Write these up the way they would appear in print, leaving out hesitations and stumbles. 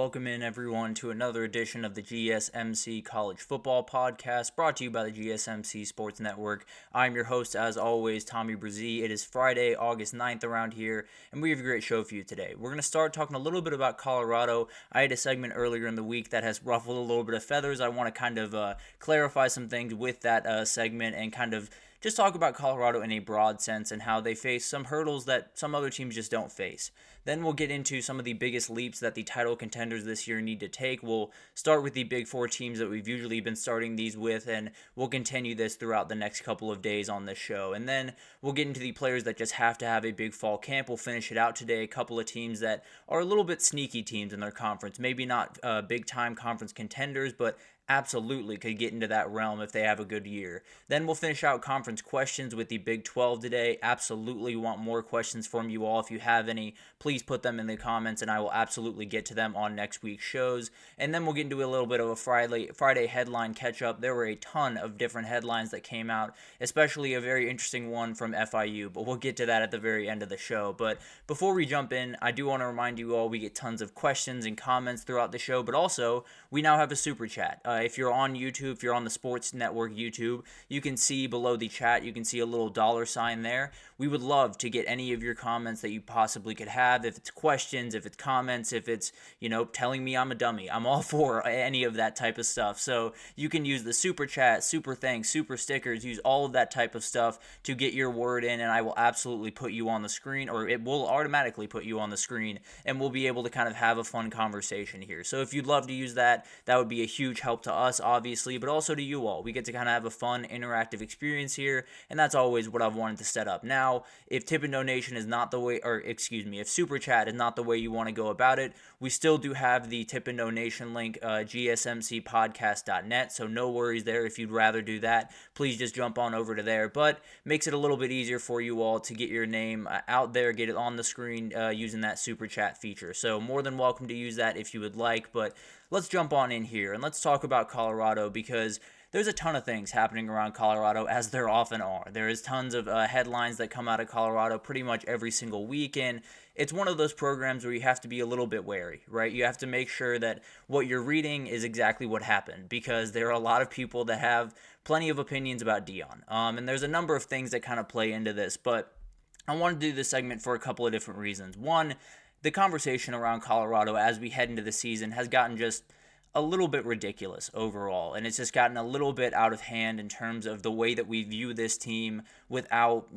welcome in everyone to another edition of the GSMC College Football Podcast, brought to you by the GSMC Sports Network. I'm your host, as always, Tommy Brzee. It is Friday, August 9th around here, and we have a great show for you today. We're going to start talking a little bit about Colorado. I had a segment earlier in the week that has ruffled a little bit of feathers. I want to kind of clarify some things with that segment and kind of just talk about Colorado in a broad sense and how they face some hurdles that some other teams just don't face. Then we'll get into some of the biggest leaps that the title contenders this year need to take. We'll start with the big four teams that we've usually been starting these with, and we'll continue this throughout the next couple of days on this show. And then we'll get into the players that just have to have a big fall camp. We'll finish it out today. A couple of teams that are a little bit sneaky teams in their conference. Maybe not big-time conference contenders, but absolutely could get into that realm if they have a good year. Then we'll finish out conference questions with the Big 12 today. Absolutely want more questions from you all. If you have any, please put them in the comments and I will absolutely get to them on next week's shows. And then we'll get into a little bit of a Friday headline catch-up. There were a ton of different headlines that came out, especially a very interesting one from FIU, but we'll get to that at the very end of the show. But before we jump in, I do want to remind you all we get tons of questions and comments throughout the show, but also we now have a super chat. If you're on YouTube, if you're on the Sports Network YouTube, you can see below the chat, you can see a little $sign there. We would love to get any of your comments that you possibly could have. If it's questions, if it's comments, if it's, telling me I'm a dummy. I'm all for any of that type of stuff. So you can use the super chat, super thanks, super stickers, use all of that type of stuff to get your word in, and I will absolutely put you on the screen, or it will automatically put you on the screen, and we'll be able to kind of have a fun conversation here. So if you'd love to use that, that would be a huge help to us, obviously, but also to you all. We get to kind of have a fun, interactive experience here, and that's always what I've wanted to set up. Now, if tip and donation is not the way, if super chat is not the way you want to go about it, we still do have the tip and donation link, gsmcpodcast.net, so no worries there. If you'd rather do that, please just jump on over to there, but makes it a little bit easier for you all to get your name out there, get it on the screen using that super chat feature. So more than welcome to use that if you would like, but let's jump on in here and let's talk about Colorado, because there's a ton of things happening around Colorado, as there often are. There is tons of headlines that come out of Colorado pretty much every single week, and it's one of those programs where you have to be a little bit wary, right? You have to make sure that what you're reading is exactly what happened, because there are a lot of people that have plenty of opinions about Deion. And there's a number of things that kind of play into this, but I want to do this segment for a couple of different reasons. One, the conversation around Colorado as we head into the season has gotten just a little bit ridiculous overall, and it's just gotten a little bit out of hand in terms of the way that we view this team without,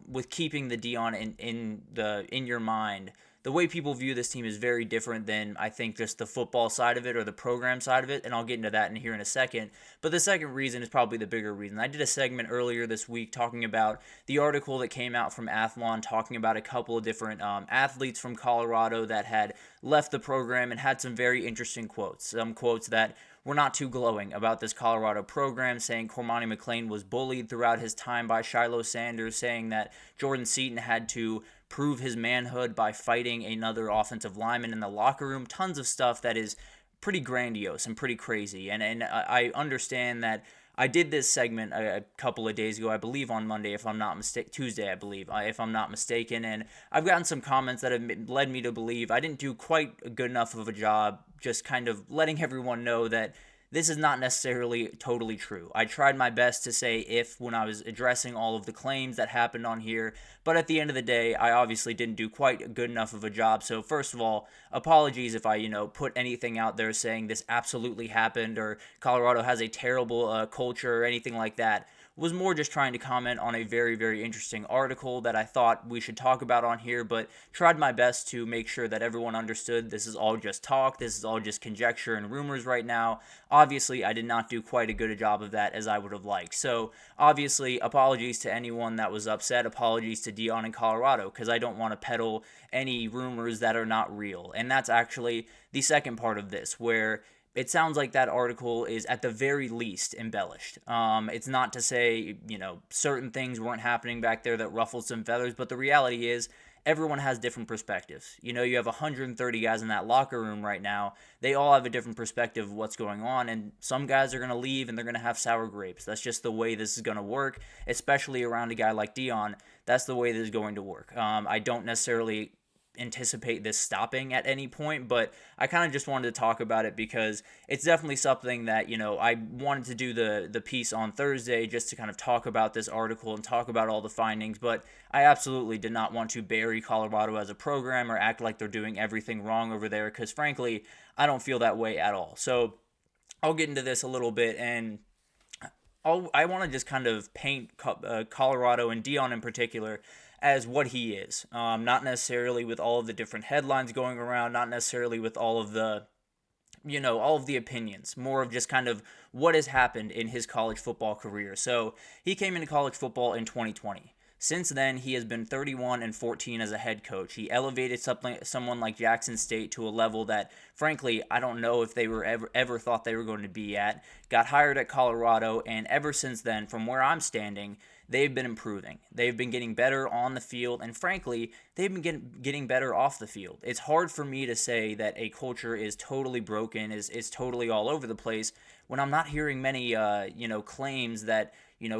with keeping the Deion in your mind. The way people view this team is very different than, I think, just the football side of it or the program side of it, and I'll get into that in here in a second. But the second reason is probably the bigger reason. I did a segment earlier this week talking about the article that came out from Athlon, talking about a couple of different athletes from Colorado that had left the program and had some very interesting quotes. Some quotes that were not too glowing about this Colorado program, saying Cormani McClain was bullied throughout his time by Shiloh Sanders, saying that Jordan Seaton had to prove his manhood by fighting another offensive lineman in the locker room. Tons of stuff that is pretty grandiose and pretty crazy. And I understand that I did this segment a couple of days ago, I believe on Monday, if I'm not mistaken, Tuesday, I believe, if I'm not mistaken, and I've gotten some comments that have led me to believe I didn't do quite a good enough of a job just kind of letting everyone know that this is not necessarily totally true. I tried my best to say if when I was addressing all of the claims that happened on here, but at the end of the day, I obviously didn't do quite a good enough of a job. So first of all, apologies if I, put anything out there saying this absolutely happened or Colorado has a terrible culture or anything like that. Was more just trying to comment on a very, very interesting article that I thought we should talk about on here, but tried my best to make sure that everyone understood this is all just talk, this is all just conjecture and rumors right now. Obviously, I did not do quite a good a job of that as I would have liked. So, obviously, apologies to anyone that was upset, apologies to Deion in Colorado, because I don't want to peddle any rumors that are not real. And that's actually the second part of this, where it sounds like that article is at the very least embellished. It's not to say, certain things weren't happening back there that ruffled some feathers, but the reality is everyone has different perspectives. You have 130 guys in that locker room right now. They all have a different perspective of what's going on, and some guys are going to leave and they're going to have sour grapes. That's just the way this is going to work, especially around a guy like Deion. That's the way this is going to work. I don't necessarily anticipate this stopping at any point, but I kind of just wanted to talk about it because it's definitely something that, I wanted to do the piece on Thursday just to kind of talk about this article and talk about all the findings, but I absolutely did not want to bury Colorado as a program or act like they're doing everything wrong over there, because frankly, I don't feel that way at all. So I'll get into this a little bit, and I want to just kind of paint Colorado and Deion in particular as what he is. Not necessarily with all of the different headlines going around, not necessarily with all of the all of the opinions, more of just kind of what has happened in his college football career. So he came into college football in 2020. Since then, he has been 31-14 as a head coach. He elevated someone like Jackson State to a level that, frankly, I don't know if they were ever thought they were going to be at. Got hired at Colorado, and ever since then, from where I'm standing, they've been improving. They've been getting better on the field, and frankly, they've been getting better off the field. It's hard for me to say that a culture is totally broken, is totally all over the place, when I'm not hearing many, claims that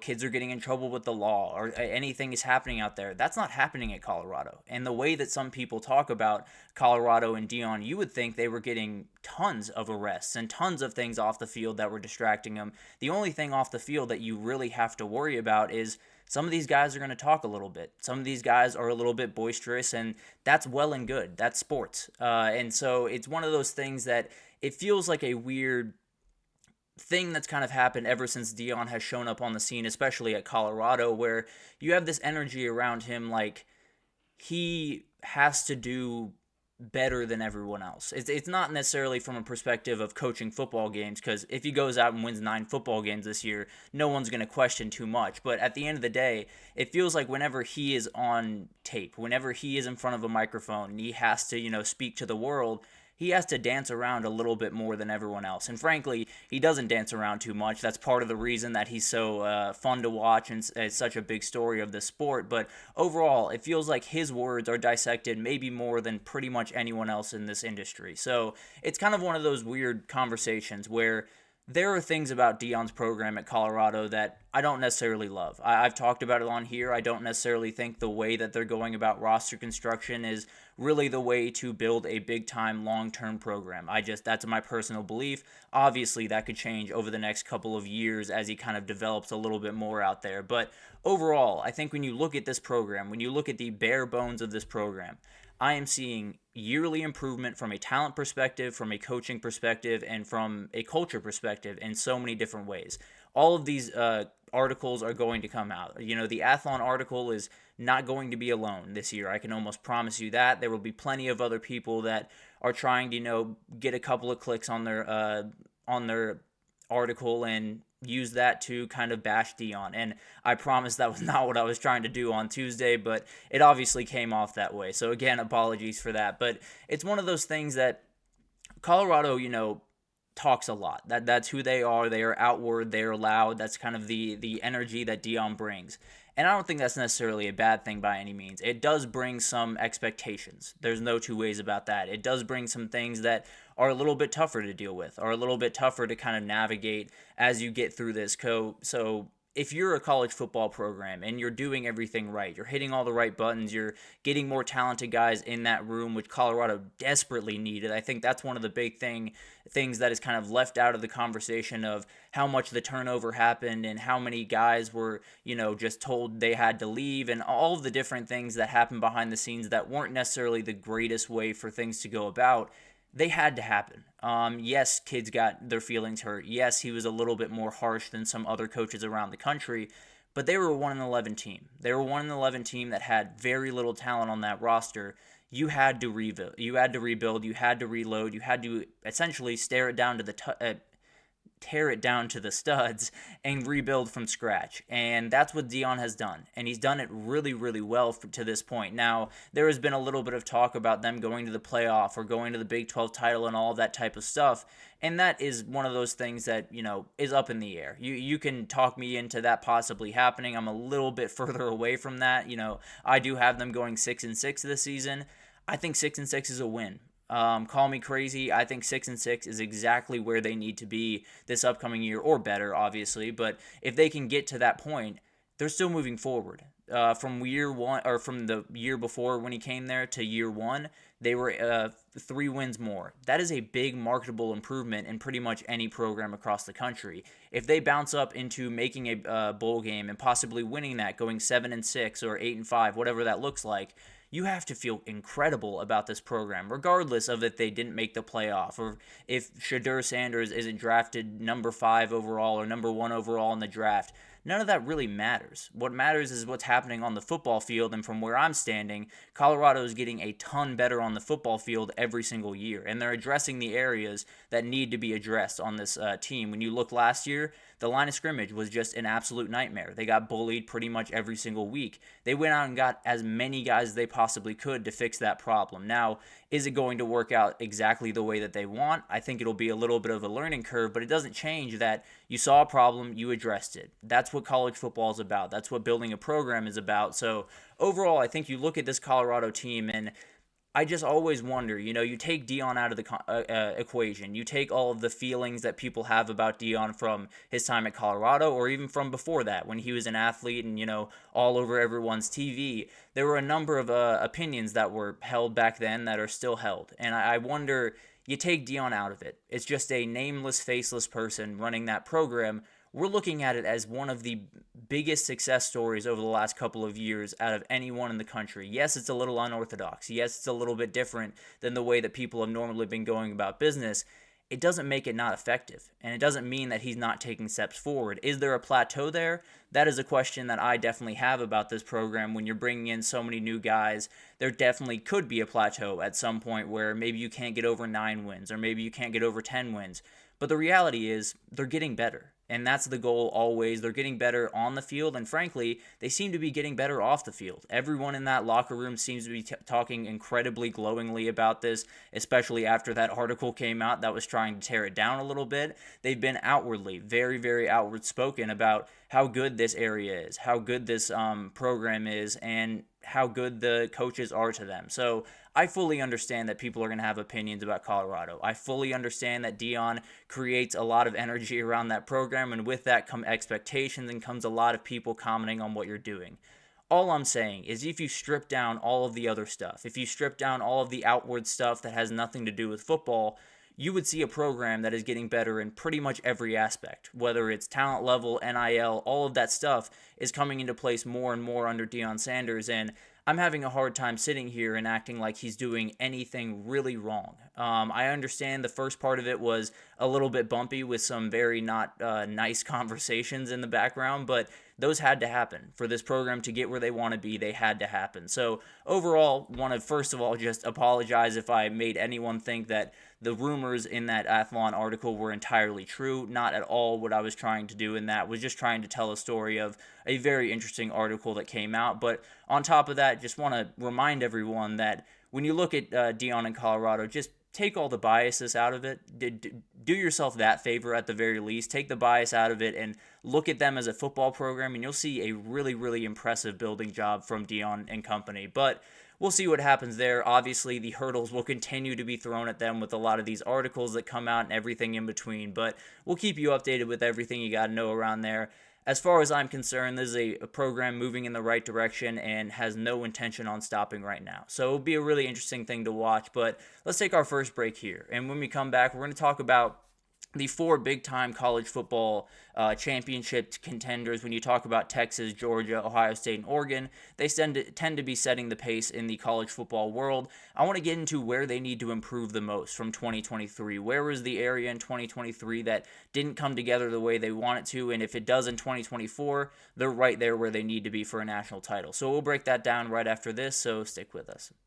kids are getting in trouble with the law or anything is happening out there. That's not happening at Colorado. And the way that some people talk about Colorado and Deion, you would think they were getting tons of arrests and tons of things off the field that were distracting them. The only thing off the field that you really have to worry about is some of these guys are going to talk a little bit. Some of these guys are a little bit boisterous, and that's well and good. That's sports. And so it's one of those things that it feels like a weird thing that's kind of happened ever since Deion has shown up on the scene, especially at Colorado, where you have this energy around him like he has to do better than everyone else. It's not necessarily from a perspective of coaching football games, because if he goes out and wins 9 football games this year, no one's going to question too much. But at the end of the day, it feels like whenever he is on tape, whenever he is in front of a microphone and he has to, speak to the world, he has to dance around a little bit more than everyone else. And frankly, he doesn't dance around too much. That's part of the reason that he's so fun to watch and it's such a big story of the sport. But overall, it feels like his words are dissected maybe more than pretty much anyone else in this industry. So it's kind of one of those weird conversations where there are things about Deion's program at Colorado that I don't necessarily love. I've talked about it on here. I don't necessarily think the way that they're going about roster construction is really the way to build a big-time, long-term program. That's my personal belief. Obviously, that could change over the next couple of years as he kind of develops a little bit more out there. But overall, I think when you look at this program, when you look at the bare bones of this program, I am seeing yearly improvement from a talent perspective, from a coaching perspective, and from a culture perspective in so many different ways. All of these articles are going to come out. The Athlon article is not going to be alone this year. I can almost promise you that. There will be plenty of other people that are trying to, get a couple of clicks on their article and use that to kind of bash Deion. And I promise that was not what I was trying to do on Tuesday, but it obviously came off that way. So again, apologies for that. But it's one of those things that Colorado, talks a lot. That's who they are. They are outward. They are loud. That's kind of the energy that Deion brings. And I don't think that's necessarily a bad thing by any means. It does bring some expectations. There's no two ways about that. It does bring some things that are a little bit tougher to deal with, are a little bit tougher to kind of navigate as you get through this. So if you're a college football program and you're doing everything right, you're hitting all the right buttons, you're getting more talented guys in that room, which Colorado desperately needed. I think that's one of the big things that is kind of left out of the conversation of how much the turnover happened and how many guys were, just told they had to leave, and all of the different things that happened behind the scenes that weren't necessarily the greatest way for things to go about. They had to happen. Yes, kids got their feelings hurt. Yes, he was a little bit more harsh than some other coaches around the country, but they were a 1-11 team. They were a 1-11 team that had very little talent on that roster. You had to rebuild. You had to rebuild. You had to reload. You had to essentially tear it down to the studs and rebuild from scratch. And that's what Deion has done. And he's done it really, really well to this point. Now, there has been a little bit of talk about them going to the playoff or going to the Big 12 title and all that type of stuff. And that is one of those things that, is up in the air. You can talk me into that possibly happening. I'm a little bit further away from that. I do have them going 6-6 this season. I think 6-6 is a win. Call me crazy. I think 6-6 is exactly where they need to be this upcoming year, or better, obviously. But if they can get to that point, they're still moving forward. From year one, or from the year before when he came there to year one, they were 3 wins more. That is a big marketable improvement in pretty much any program across the country. If they bounce up into making a bowl game and possibly winning that, going 7-6 or 8-5, whatever that looks like, you have to feel incredible about this program, regardless of if they didn't make the playoff or if Shadur Sanders isn't drafted number 5 overall or number 1 overall in the draft. None of that really matters. What matters is what's happening on the football field, and from where I'm standing, Colorado is getting a ton better on the football field every single year, and they're addressing the areas that need to be addressed on this team. When you look last year, the line of scrimmage was just an absolute nightmare. They got bullied pretty much every single week. They went out and got as many guys as they possibly could to fix that problem. Now, is it going to work out exactly the way that they want? I think it'll be a little bit of a learning curve, but it doesn't change that you saw a problem, you addressed it. That's what college football is about. That's what building a program is about. So overall, I think you look at this Colorado team, and I just always wonder, you take Deion out of the equation. You take all of the feelings that people have about Deion from his time at Colorado, or even from before that when he was an athlete and, all over everyone's TV. There were a number of opinions that were held back then that are still held. And I wonder, you take Deion out of it. It's just a nameless, faceless person running that program. We're looking at it as one of the biggest success stories over the last couple of years out of anyone in the country. Yes, it's a little unorthodox. Yes, it's a little bit different than the way that people have normally been going about business. It doesn't make it not effective, and it doesn't mean that he's not taking steps forward. Is there a plateau there? That is a question that I definitely have about this program. When you're bringing in so many new guys, there definitely could be a plateau at some point where maybe you can't get over 9 wins, or maybe you can't get over 10 wins. But the reality is they're getting better. And that's the goal always. They're getting better on the field, and frankly, they seem to be getting better off the field. Everyone in that locker room seems to be talking incredibly glowingly about this, especially after that article came out that was trying to tear it down a little bit. They've been outwardly, very, very outward spoken about how good this area is, how good this program is, and how good the coaches are to them. So I fully understand that people are going to have opinions about Colorado. I fully understand that Deion creates a lot of energy around that program, and with that come expectations and comes a lot of people commenting on what you're doing. All I'm saying is if you strip down all of the other stuff, if you strip down all of the outward stuff that has nothing to do with football, you would see a program that is getting better in pretty much every aspect. Whether it's talent level, NIL, all of that stuff is coming into place more and more under Deion Sanders, and I'm having a hard time sitting here and acting like he's doing anything really wrong. I understand the first part of it was a little bit bumpy with some very not nice conversations in the background, but those had to happen. For this program to get where they want to be, they had to happen. So overall, want to first of all just apologize if I made anyone think that the rumors in that Athlon article were entirely true. Not at all. What I was trying to do in that was just trying to tell a story of a very interesting article that came out. But on top of that, just want to remind everyone that when you look at Deion in Colorado, just take all the biases out of it. Do yourself that favor at the very least. Take the bias out of it and look at them as a football program, and you'll see a really, really impressive building job from Deion and company. But we'll see what happens there. Obviously, the hurdles will continue to be thrown at them with a lot of these articles that come out and everything in between. But we'll keep you updated with everything you got to know around there. As far as I'm concerned, this is a program moving in the right direction and has no intention on stopping right now. So it'll be a really interesting thing to watch. But let's take our first break here. And when we come back, we're going to talk about the 4 big-time college football championship contenders. When you talk about Texas, Georgia, Ohio State, and Oregon, they tend to be setting the pace in the college football world. I want to get into where they need to improve the most from 2023. Where was the area in 2023 that didn't come together the way they want it to? And if it does in 2024, they're right there where they need to be for a national title. So we'll break that down right after this, so stick with us.